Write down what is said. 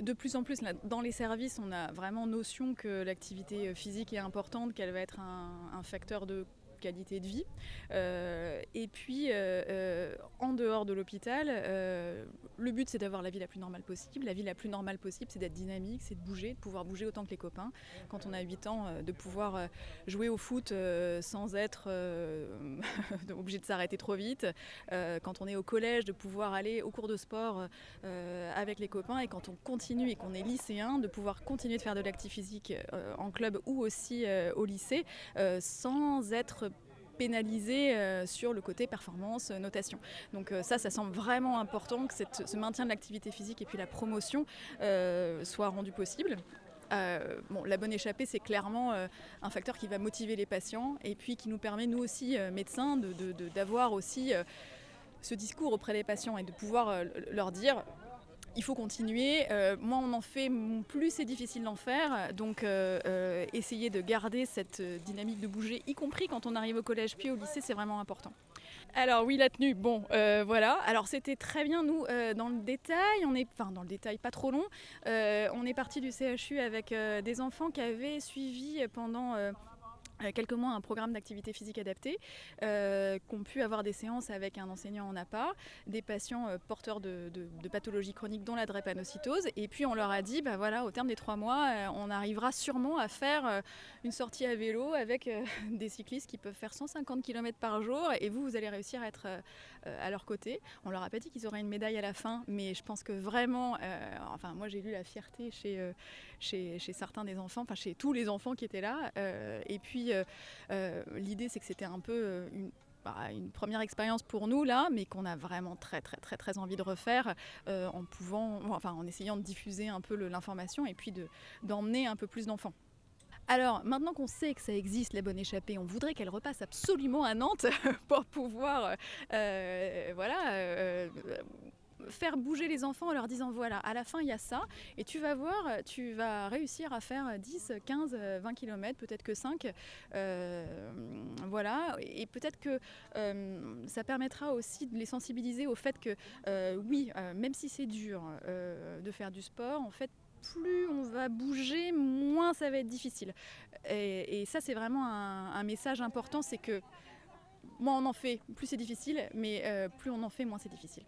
De plus en plus, là, dans les services, on a vraiment notion que l'activité physique est importante, qu'elle va être un facteur de qualité de vie. Et puis, en dehors de l'hôpital, le but c'est d'avoir la vie la plus normale possible. La vie la plus normale possible, c'est d'être dynamique, c'est de bouger, de pouvoir bouger autant que les copains. Quand on a 8 ans, de pouvoir jouer au foot sans être obligé de s'arrêter trop vite. Quand on est au collège, de pouvoir aller au cours de sport avec les copains. Et quand on continue et qu'on est lycéen, de pouvoir continuer de faire de l'activité physique en club ou aussi au lycée sans être pénalisé sur le côté performance, notation. Donc ça semble vraiment important que ce maintien de l'activité physique et puis la promotion soit rendu possible. La bonne échappée, c'est clairement un facteur qui va motiver les patients et puis qui nous permet, nous aussi, médecins, d'avoir aussi ce discours auprès des patients et de pouvoir leur dire il faut continuer. Moins on en fait, plus c'est difficile d'en faire. Donc essayer de garder cette dynamique de bouger, y compris quand on arrive au collège puis au lycée, c'est vraiment important. Alors oui, la tenue, voilà. Alors c'était très bien, nous, dans le détail, dans le détail pas trop long, on est parti du CHU avec des enfants qui avaient suivi pendant quelques mois un programme d'activité physique adaptée, qu'ont pu avoir des séances avec un enseignant en APA, des patients porteurs de pathologies chroniques dont la drépanocytose. Et puis on leur a dit, au terme des 3 mois, on arrivera sûrement à faire une sortie à vélo avec des cyclistes qui peuvent faire 150 km par jour et vous allez réussir à être à leur côté. On leur a pas dit qu'ils auraient une médaille à la fin, mais je pense que vraiment, moi j'ai lu la fierté chez certains des enfants, chez tous les enfants qui étaient là. Et puis l'idée c'est que c'était un peu une première expérience pour nous là, mais qu'on a vraiment très très très très envie de refaire en essayant de diffuser un peu l'information et puis d'emmener un peu plus d'enfants. Alors, maintenant qu'on sait que ça existe, la bonne échappée, on voudrait qu'elle repasse absolument à Nantes pour pouvoir faire bouger les enfants en leur disant voilà, à la fin il y a ça, et tu vas voir, tu vas réussir à faire 10, 15, 20 km, peut-être que 5. Voilà, et peut-être que ça permettra aussi de les sensibiliser au fait que même si c'est dur de faire du sport, en fait, plus on va bouger, moins ça va être difficile. Et ça, c'est vraiment un message important, c'est que moins on en fait, plus c'est difficile, mais plus on en fait, moins c'est difficile.